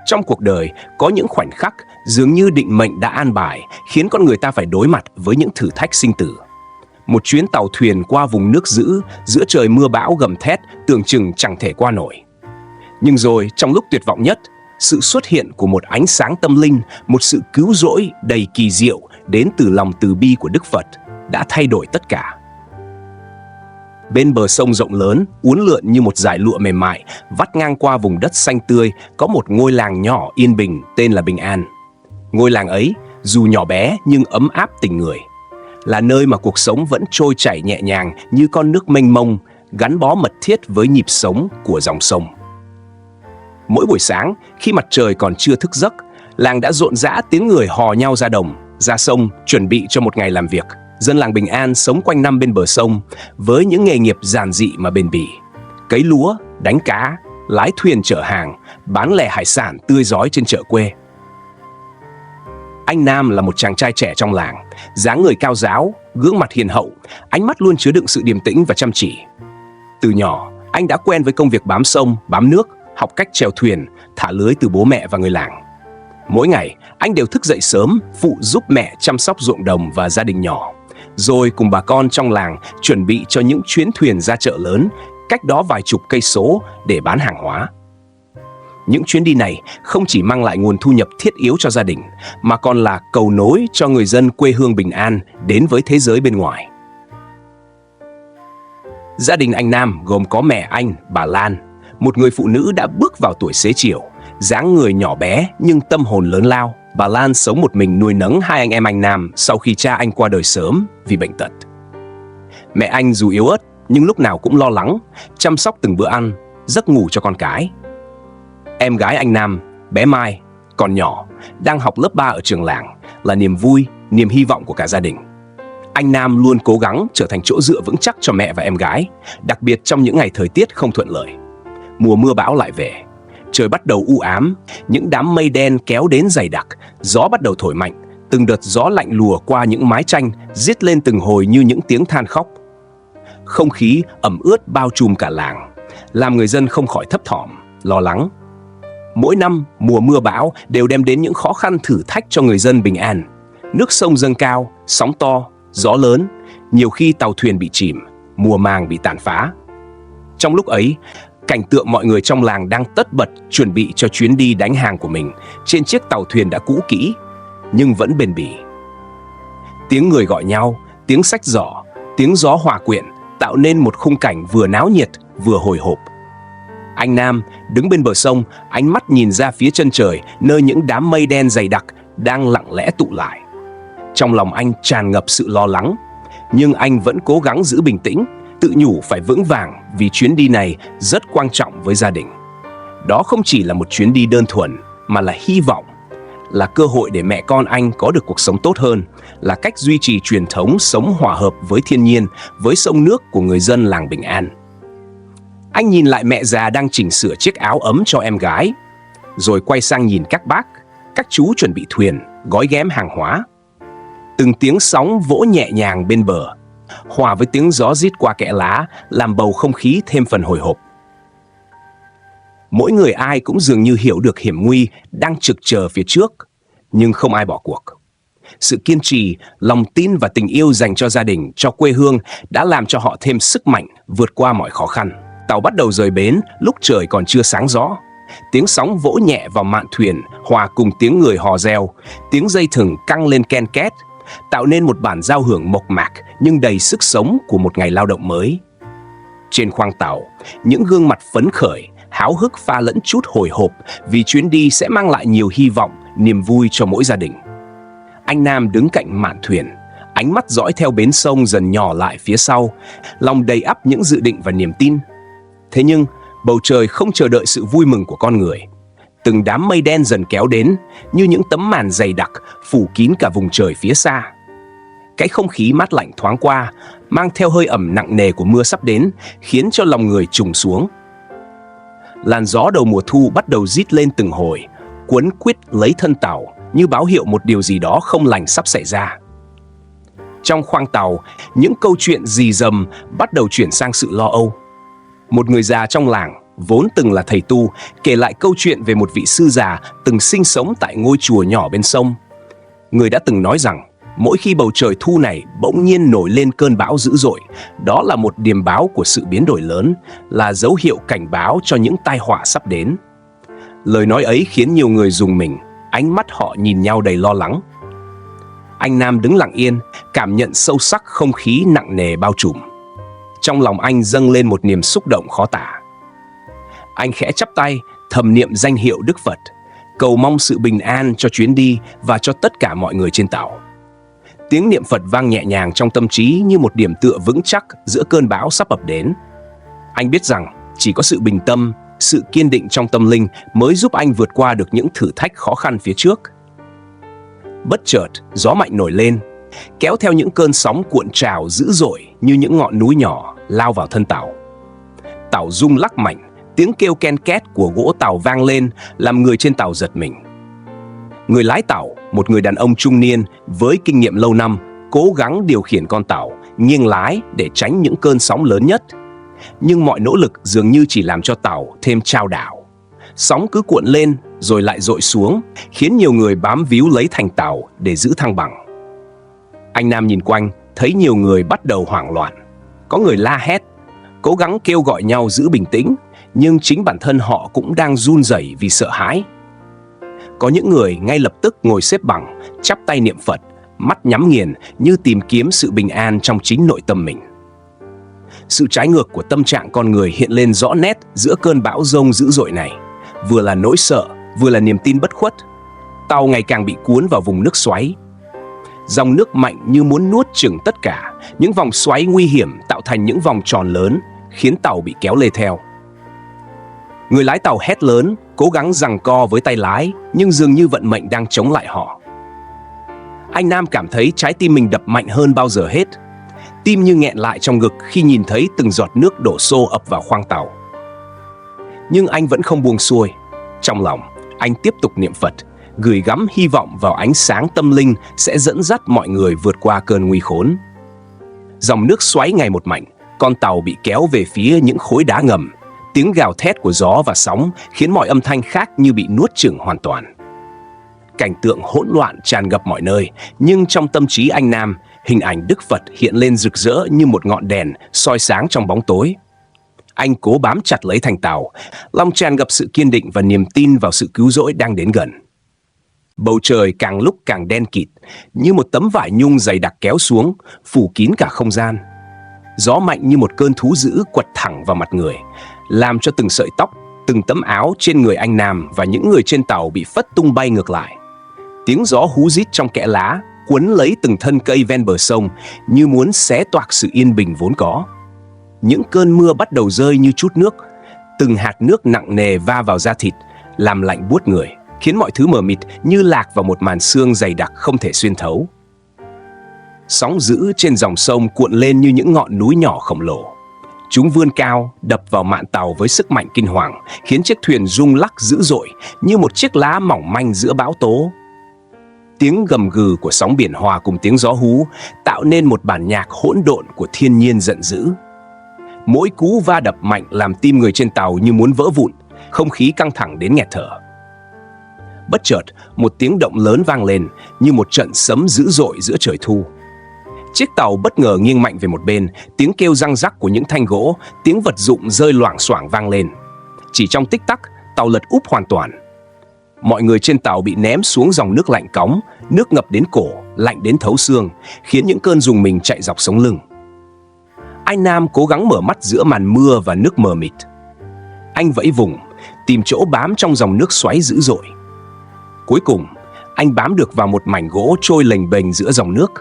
Trong cuộc đời, có những khoảnh khắc dường như định mệnh đã an bài, khiến con người ta phải đối mặt với những thử thách sinh tử. Một chuyến tàu thuyền qua vùng nước dữ, giữa trời mưa bão gầm thét, tưởng chừng chẳng thể qua nổi. Nhưng rồi, trong lúc tuyệt vọng nhất, sự xuất hiện của một ánh sáng tâm linh, một sự cứu rỗi đầy kỳ diệu đến từ lòng từ bi của Đức Phật đã thay đổi tất cả. Bên bờ sông rộng lớn, uốn lượn như một dải lụa mềm mại, vắt ngang qua vùng đất xanh tươi, có một ngôi làng nhỏ yên bình tên là Bình An. Ngôi làng ấy, dù nhỏ bé nhưng ấm áp tình người, là nơi mà cuộc sống vẫn trôi chảy nhẹ nhàng như con nước mênh mông, gắn bó mật thiết với nhịp sống của dòng sông. Mỗi buổi sáng, khi mặt trời còn chưa thức giấc, làng đã rộn rã tiếng người hò nhau ra đồng, ra sông, chuẩn bị cho một ngày làm việc. Dân làng Bình An sống quanh năm bên bờ sông với những nghề nghiệp giản dị mà bền bỉ: cấy lúa, đánh cá, lái thuyền chở hàng, bán lẻ hải sản tươi rói trên chợ quê. Anh Nam là một chàng trai trẻ trong làng, dáng người cao ráo, gương mặt hiền hậu, ánh mắt luôn chứa đựng sự điềm tĩnh và chăm chỉ. Từ nhỏ, anh đã quen với công việc bám sông, bám nước, học cách chèo thuyền, thả lưới từ bố mẹ và người làng. Mỗi ngày, anh đều thức dậy sớm, phụ giúp mẹ chăm sóc ruộng đồng và gia đình nhỏ, rồi cùng bà con trong làng chuẩn bị cho những chuyến thuyền ra chợ lớn, cách đó vài chục cây số để bán hàng hóa. Những chuyến đi này không chỉ mang lại nguồn thu nhập thiết yếu cho gia đình, mà còn là cầu nối cho người dân quê hương Bình An đến với thế giới bên ngoài. Gia đình anh Nam gồm có mẹ anh, bà Lan, một người phụ nữ đã bước vào tuổi xế chiều, dáng người nhỏ bé nhưng tâm hồn lớn lao. Bà Lan sống một mình nuôi nấng hai anh em anh Nam sau khi cha anh qua đời sớm vì bệnh tật. Mẹ anh dù yếu ớt nhưng lúc nào cũng lo lắng, chăm sóc từng bữa ăn, giấc ngủ cho con cái. Em gái anh Nam, bé Mai, còn nhỏ, đang học lớp 3 ở trường làng, là niềm vui, niềm hy vọng của cả gia đình. Anh Nam luôn cố gắng trở thành chỗ dựa vững chắc cho mẹ và em gái, đặc biệt trong những ngày thời tiết không thuận lợi. Mùa mưa bão lại về, trời bắt đầu u ám, những đám mây đen kéo đến dày đặc, gió bắt đầu thổi mạnh, từng đợt gió lạnh lùa qua những mái tranh, rít lên từng hồi như những tiếng than khóc. Không khí ẩm ướt bao trùm cả làng, làm người dân không khỏi thấp thỏm, lo lắng. Mỗi năm, mùa mưa bão đều đem đến những khó khăn thử thách cho người dân Bình An. Nước sông dâng cao, sóng to, gió lớn, nhiều khi tàu thuyền bị chìm, mùa màng bị tàn phá. Trong lúc ấy, cảnh tượng mọi người trong làng đang tất bật chuẩn bị cho chuyến đi đánh hàng của mình trên chiếc tàu thuyền đã cũ kỹ, nhưng vẫn bền bỉ. Tiếng người gọi nhau, tiếng xách giỏ, tiếng gió hòa quyện tạo nên một khung cảnh vừa náo nhiệt, vừa hồi hộp. Anh Nam đứng bên bờ sông, ánh mắt nhìn ra phía chân trời, nơi những đám mây đen dày đặc đang lặng lẽ tụ lại. Trong lòng anh tràn ngập sự lo lắng, nhưng anh vẫn cố gắng giữ bình tĩnh, tự nhủ phải vững vàng vì chuyến đi này rất quan trọng với gia đình. Đó không chỉ là một chuyến đi đơn thuần, mà là hy vọng, là cơ hội để mẹ con anh có được cuộc sống tốt hơn, là cách duy trì truyền thống sống hòa hợp với thiên nhiên, với sông nước của người dân làng Bình An. Anh nhìn lại mẹ già đang chỉnh sửa chiếc áo ấm cho em gái, rồi quay sang nhìn các bác, các chú chuẩn bị thuyền, gói ghém hàng hóa. Từng tiếng sóng vỗ nhẹ nhàng bên bờ, hòa với tiếng gió rít qua kẽ lá, làm bầu không khí thêm phần hồi hộp. Mỗi người ai cũng dường như hiểu được hiểm nguy đang trực chờ phía trước, nhưng không ai bỏ cuộc. Sự kiên trì, lòng tin và tình yêu dành cho gia đình, cho quê hương đã làm cho họ thêm sức mạnh vượt qua mọi khó khăn. Tàu bắt đầu rời bến lúc trời còn chưa sáng rõ. Tiếng sóng vỗ nhẹ vào mạn thuyền hòa cùng tiếng người hò reo, tiếng dây thừng căng lên ken két, tạo nên một bản giao hưởng mộc mạc nhưng đầy sức sống của một ngày lao động mới. Trên khoang tàu, những gương mặt phấn khởi, háo hức pha lẫn chút hồi hộp vì chuyến đi sẽ mang lại nhiều hy vọng, niềm vui cho mỗi gia đình. Anh Nam đứng cạnh mạn thuyền, ánh mắt dõi theo bến sông dần nhỏ lại phía sau, lòng đầy ắp những dự định và niềm tin. Thế nhưng, bầu trời không chờ đợi sự vui mừng của con người. Từng đám mây đen dần kéo đến, như những tấm màn dày đặc phủ kín cả vùng trời phía xa. Cái không khí mát lạnh thoáng qua, mang theo hơi ẩm nặng nề của mưa sắp đến, khiến cho lòng người trùng xuống. Làn gió đầu mùa thu bắt đầu rít lên từng hồi, cuốn quýt lấy thân tàu như báo hiệu một điều gì đó không lành sắp xảy ra. Trong khoang tàu, những câu chuyện rì rầm bắt đầu chuyển sang sự lo âu. Một người già trong làng, vốn từng là thầy tu, kể lại câu chuyện về một vị sư già từng sinh sống tại ngôi chùa nhỏ bên sông. Người đã từng nói rằng, mỗi khi bầu trời thu này bỗng nhiên nổi lên cơn bão dữ dội, đó là một điềm báo của sự biến đổi lớn, là dấu hiệu cảnh báo cho những tai họa sắp đến. Lời nói ấy khiến nhiều người rùng mình, ánh mắt họ nhìn nhau đầy lo lắng. Anh Nam đứng lặng yên, cảm nhận sâu sắc không khí nặng nề bao trùm. Trong lòng anh dâng lên một niềm xúc động khó tả. Anh khẽ chắp tay, thầm niệm danh hiệu Đức Phật, cầu mong sự bình an cho chuyến đi và cho tất cả mọi người trên tàu. Tiếng niệm Phật vang nhẹ nhàng trong tâm trí như một điểm tựa vững chắc giữa cơn bão sắp ập đến. Anh biết rằng chỉ có sự bình tâm, sự kiên định trong tâm linh mới giúp anh vượt qua được những thử thách khó khăn phía trước. Bất chợt, gió mạnh nổi lên, kéo theo những cơn sóng cuộn trào dữ dội như những ngọn núi nhỏ lao vào thân tàu. Tàu rung lắc mạnh, tiếng kêu ken két của gỗ tàu vang lên làm người trên tàu giật mình. Người lái tàu, một người đàn ông trung niên với kinh nghiệm lâu năm, cố gắng điều khiển con tàu, nghiêng lái để tránh những cơn sóng lớn nhất. Nhưng mọi nỗ lực dường như chỉ làm cho tàu thêm chao đảo. Sóng cứ cuộn lên rồi lại dội xuống, khiến nhiều người bám víu lấy thành tàu để giữ thăng bằng. Anh Nam nhìn quanh, thấy nhiều người bắt đầu hoảng loạn. Có người la hét, cố gắng kêu gọi nhau giữ bình tĩnh, nhưng chính bản thân họ cũng đang run rẩy vì sợ hãi. Có những người ngay lập tức ngồi xếp bằng, chắp tay niệm Phật, mắt nhắm nghiền như tìm kiếm sự bình an trong chính nội tâm mình. Sự trái ngược của tâm trạng con người hiện lên rõ nét giữa cơn bão dông dữ dội này, vừa là nỗi sợ, vừa là niềm tin bất khuất. Tàu ngày càng bị cuốn vào vùng nước xoáy. Dòng nước mạnh như muốn nuốt chửng tất cả, những vòng xoáy nguy hiểm tạo thành những vòng tròn lớn, khiến tàu bị kéo lê theo. Người lái tàu hét lớn, cố gắng giằng co với tay lái, nhưng dường như vận mệnh đang chống lại họ. Anh Nam cảm thấy trái tim mình đập mạnh hơn bao giờ hết. Tim như nghẹn lại trong ngực khi nhìn thấy từng giọt nước đổ xô ập vào khoang tàu. Nhưng anh vẫn không buông xuôi. Trong lòng, anh tiếp tục niệm Phật, gửi gắm hy vọng vào ánh sáng tâm linh sẽ dẫn dắt mọi người vượt qua cơn nguy khốn. Dòng nước xoáy ngày một mạnh, con tàu bị kéo về phía những khối đá ngầm. Tiếng gào thét của gió và sóng khiến mọi âm thanh khác như bị nuốt chửng hoàn toàn. Cảnh tượng hỗn loạn tràn ngập mọi nơi, nhưng trong tâm trí anh Nam, hình ảnh Đức Phật hiện lên rực rỡ như một ngọn đèn soi sáng trong bóng tối. Anh cố bám chặt lấy thành tàu, lòng tràn ngập sự kiên định và niềm tin vào sự cứu rỗi đang đến gần. Bầu trời càng lúc càng đen kịt, như một tấm vải nhung dày đặc kéo xuống, phủ kín cả không gian. Gió mạnh như một cơn thú dữ quật thẳng vào mặt người, làm cho từng sợi tóc, từng tấm áo trên người anh Nam và những người trên tàu bị phất tung bay ngược lại. Tiếng gió hú rít trong kẽ lá, cuốn lấy từng thân cây ven bờ sông như muốn xé toạc sự yên bình vốn có. Những cơn mưa bắt đầu rơi như trút nước, từng hạt nước nặng nề va vào da thịt, làm lạnh buốt người, khiến mọi thứ mờ mịt như lạc vào một màn sương dày đặc không thể xuyên thấu. Sóng dữ trên dòng sông cuộn lên như những ngọn núi nhỏ khổng lồ. Chúng vươn cao, đập vào mạn tàu với sức mạnh kinh hoàng, khiến chiếc thuyền rung lắc dữ dội như một chiếc lá mỏng manh giữa bão tố. Tiếng gầm gừ của sóng biển hòa cùng tiếng gió hú tạo nên một bản nhạc hỗn độn của thiên nhiên giận dữ. Mỗi cú va đập mạnh làm tim người trên tàu như muốn vỡ vụn, không khí căng thẳng đến nghẹt thở. Bất chợt, một tiếng động lớn vang lên như một trận sấm dữ dội giữa trời thu. Chiếc tàu bất ngờ nghiêng mạnh về một bên, tiếng kêu răng rắc của những thanh gỗ, tiếng vật dụng rơi loảng xoảng vang lên. Chỉ trong tích tắc, tàu lật úp hoàn toàn. Mọi người trên tàu bị ném xuống dòng nước lạnh cóng, nước ngập đến cổ, lạnh đến thấu xương, khiến những cơn rùng mình chạy dọc sống lưng. Anh Nam cố gắng mở mắt giữa màn mưa và nước mờ mịt. Anh vẫy vùng, tìm chỗ bám trong dòng nước xoáy dữ dội. Cuối cùng, anh bám được vào một mảnh gỗ trôi lềnh bềnh giữa dòng nước.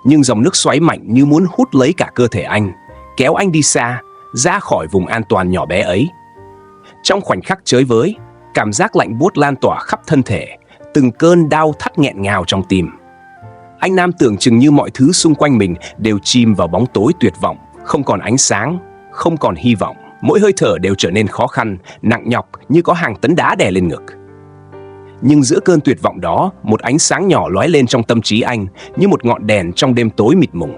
Nhưng dòng nước xoáy mạnh như muốn hút lấy cả cơ thể anh, kéo anh đi xa, ra khỏi vùng an toàn nhỏ bé ấy. Trong khoảnh khắc chới với, cảm giác lạnh buốt lan tỏa khắp thân thể, từng cơn đau thắt nghẹn ngào trong tim. Anh Nam tưởng chừng như mọi thứ xung quanh mình đều chìm vào bóng tối tuyệt vọng, không còn ánh sáng, không còn hy vọng. Mỗi hơi thở đều trở nên khó khăn, nặng nhọc như có hàng tấn đá đè lên ngực. Nhưng giữa cơn tuyệt vọng đó, một ánh sáng nhỏ lóe lên trong tâm trí anh như một ngọn đèn trong đêm tối mịt mùng.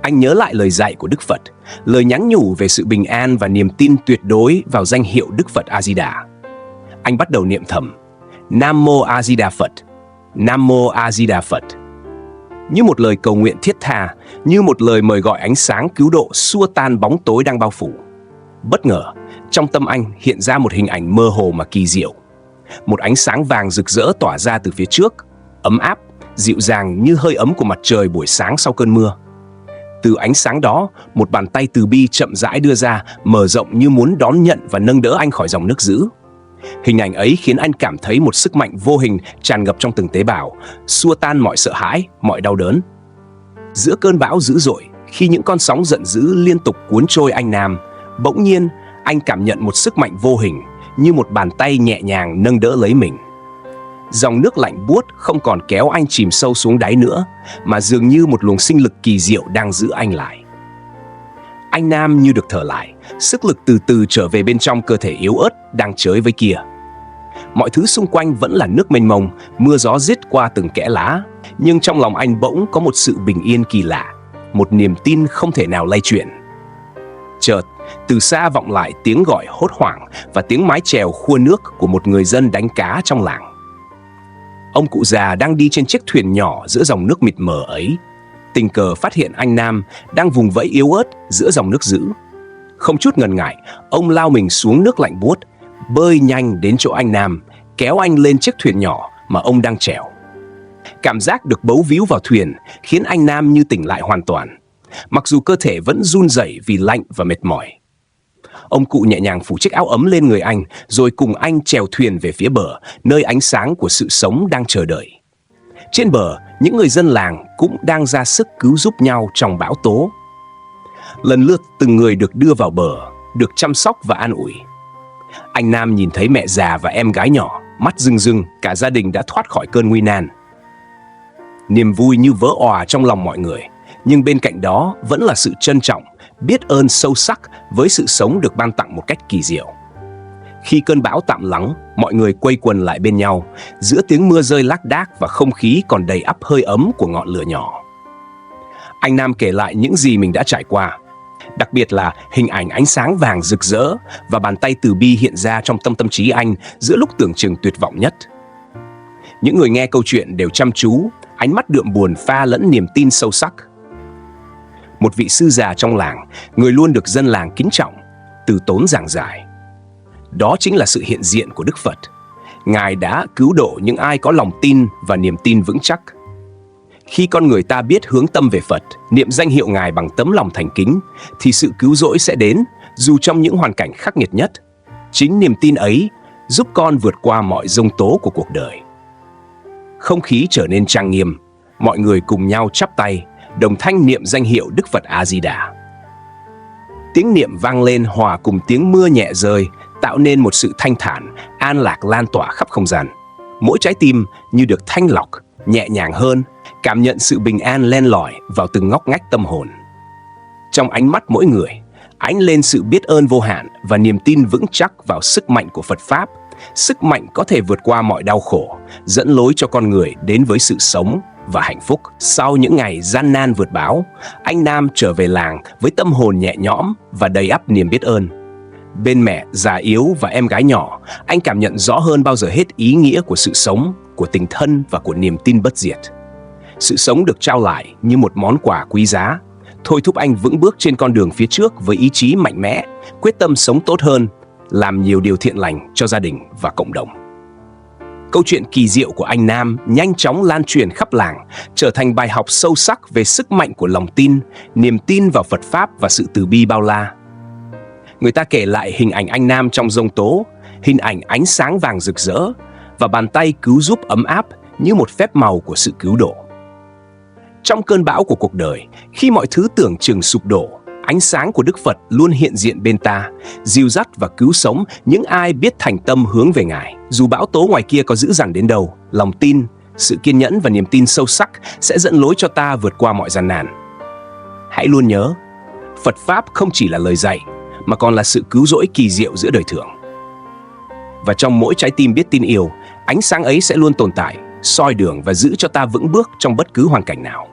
Anh nhớ lại lời dạy của Đức Phật, lời nhắn nhủ về sự bình an và niềm tin tuyệt đối vào danh hiệu Đức Phật A Di Đà. Anh bắt đầu niệm thầm: Nam Mô A Di Đà Phật, Nam Mô A Di Đà Phật. Như một lời cầu nguyện thiết tha, như một lời mời gọi ánh sáng cứu độ xua tan bóng tối đang bao phủ. Bất ngờ, trong tâm anh hiện ra một hình ảnh mơ hồ mà kỳ diệu. Một ánh sáng vàng rực rỡ tỏa ra từ phía trước, ấm áp, dịu dàng như hơi ấm của mặt trời buổi sáng sau cơn mưa. Từ ánh sáng đó, một bàn tay từ bi chậm rãi đưa ra, mở rộng như muốn đón nhận và nâng đỡ anh khỏi dòng nước dữ. Hình ảnh ấy khiến anh cảm thấy một sức mạnh vô hình tràn ngập trong từng tế bào, xua tan mọi sợ hãi, mọi đau đớn. Giữa cơn bão dữ dội, khi những con sóng giận dữ liên tục cuốn trôi anh Nam, bỗng nhiên anh cảm nhận một sức mạnh vô hình, như một bàn tay nhẹ nhàng nâng đỡ lấy mình. Dòng nước lạnh buốt không còn kéo anh chìm sâu xuống đáy nữa, mà dường như một luồng sinh lực kỳ diệu đang giữ anh lại. Anh Nam như được thở lại, sức lực từ từ trở về bên trong cơ thể yếu ớt đang chới với kia. Mọi thứ xung quanh vẫn là nước mênh mông, mưa gió rít qua từng kẽ lá, nhưng trong lòng anh bỗng có một sự bình yên kỳ lạ, một niềm tin không thể nào lay chuyển. Chợt, từ xa vọng lại tiếng gọi hốt hoảng và tiếng mái chèo khua nước của một người dân đánh cá trong làng. Ông cụ già đang đi trên chiếc thuyền nhỏ giữa dòng nước mịt mờ ấy, tình cờ phát hiện anh Nam đang vùng vẫy yếu ớt giữa dòng nước dữ. Không chút ngần ngại, ông lao mình xuống nước lạnh buốt, bơi nhanh đến chỗ anh Nam, kéo anh lên chiếc thuyền nhỏ mà ông đang chèo. Cảm giác được bấu víu vào thuyền khiến anh Nam như tỉnh lại hoàn toàn, mặc dù cơ thể vẫn run rẩy vì lạnh và mệt mỏi. Ông cụ nhẹ nhàng phủ chiếc áo ấm lên người anh, rồi cùng anh chèo thuyền về phía bờ, nơi ánh sáng của sự sống đang chờ đợi. Trên bờ, những người dân làng cũng đang ra sức cứu giúp nhau trong bão tố. Lần lượt từng người được đưa vào bờ, được chăm sóc và an ủi. Anh Nam nhìn thấy mẹ già và em gái nhỏ, mắt rưng rưng, cả gia đình đã thoát khỏi cơn nguy nan. Niềm vui như vỡ òa trong lòng mọi người, nhưng bên cạnh đó vẫn là sự trân trọng, biết ơn sâu sắc với sự sống được ban tặng một cách kỳ diệu. Khi cơn bão tạm lắng, mọi người quây quần lại bên nhau, giữa tiếng mưa rơi lác đác và không khí còn đầy ắp hơi ấm của ngọn lửa nhỏ. Anh Nam kể lại những gì mình đã trải qua, đặc biệt là hình ảnh ánh sáng vàng rực rỡ và bàn tay từ bi hiện ra trong tâm trí anh giữa lúc tưởng chừng tuyệt vọng nhất. Những người nghe câu chuyện đều chăm chú, ánh mắt đượm buồn pha lẫn niềm tin sâu sắc. Một vị sư già trong làng, người luôn được dân làng kính trọng, từ tốn giảng giải. Đó chính là sự hiện diện của Đức Phật. Ngài đã cứu độ những ai có lòng tin và niềm tin vững chắc. Khi con người ta biết hướng tâm về Phật, niệm danh hiệu Ngài bằng tấm lòng thành kính, thì sự cứu rỗi sẽ đến, dù trong những hoàn cảnh khắc nghiệt nhất. Chính niềm tin ấy giúp con vượt qua mọi giông tố của cuộc đời. Không khí trở nên trang nghiêm, mọi người cùng nhau chắp tay, đồng thanh niệm danh hiệu Đức Phật A Di Đà. Tiếng niệm vang lên hòa cùng tiếng mưa nhẹ rơi, tạo nên một sự thanh thản, an lạc lan tỏa khắp không gian. Mỗi trái tim như được thanh lọc, nhẹ nhàng hơn, cảm nhận sự bình an len lỏi vào từng ngóc ngách tâm hồn. Trong ánh mắt mỗi người, ánh lên sự biết ơn vô hạn và niềm tin vững chắc vào sức mạnh của Phật Pháp, sức mạnh có thể vượt qua mọi đau khổ, dẫn lối cho con người đến với sự sống và hạnh phúc. Sau những ngày gian nan vượt bão, anh Nam trở về làng với tâm hồn nhẹ nhõm và đầy ắp niềm biết ơn. Bên mẹ già yếu và em gái nhỏ, anh cảm nhận rõ hơn bao giờ hết ý nghĩa của sự sống, của tình thân và của niềm tin bất diệt. Sự sống được trao lại như một món quà quý giá, thôi thúc anh vững bước trên con đường phía trước với ý chí mạnh mẽ, quyết tâm sống tốt hơn, làm nhiều điều thiện lành cho gia đình và cộng đồng. Câu chuyện kỳ diệu của anh Nam nhanh chóng lan truyền khắp làng, trở thành bài học sâu sắc về sức mạnh của lòng tin, niềm tin vào Phật Pháp và sự từ bi bao la. Người ta kể lại hình ảnh anh Nam trong giông tố, hình ảnh ánh sáng vàng rực rỡ và bàn tay cứu giúp ấm áp như một phép màu của sự cứu độ. Trong cơn bão của cuộc đời, khi mọi thứ tưởng chừng sụp đổ, ánh sáng của Đức Phật luôn hiện diện bên ta, dìu dắt và cứu sống những ai biết thành tâm hướng về Ngài. Dù bão tố ngoài kia có dữ dằn đến đâu, lòng tin, sự kiên nhẫn và niềm tin sâu sắc sẽ dẫn lối cho ta vượt qua mọi gian nan. Hãy luôn nhớ, Phật Pháp không chỉ là lời dạy, mà còn là sự cứu rỗi kỳ diệu giữa đời thường. Và trong mỗi trái tim biết tin yêu, ánh sáng ấy sẽ luôn tồn tại, soi đường và giữ cho ta vững bước trong bất cứ hoàn cảnh nào.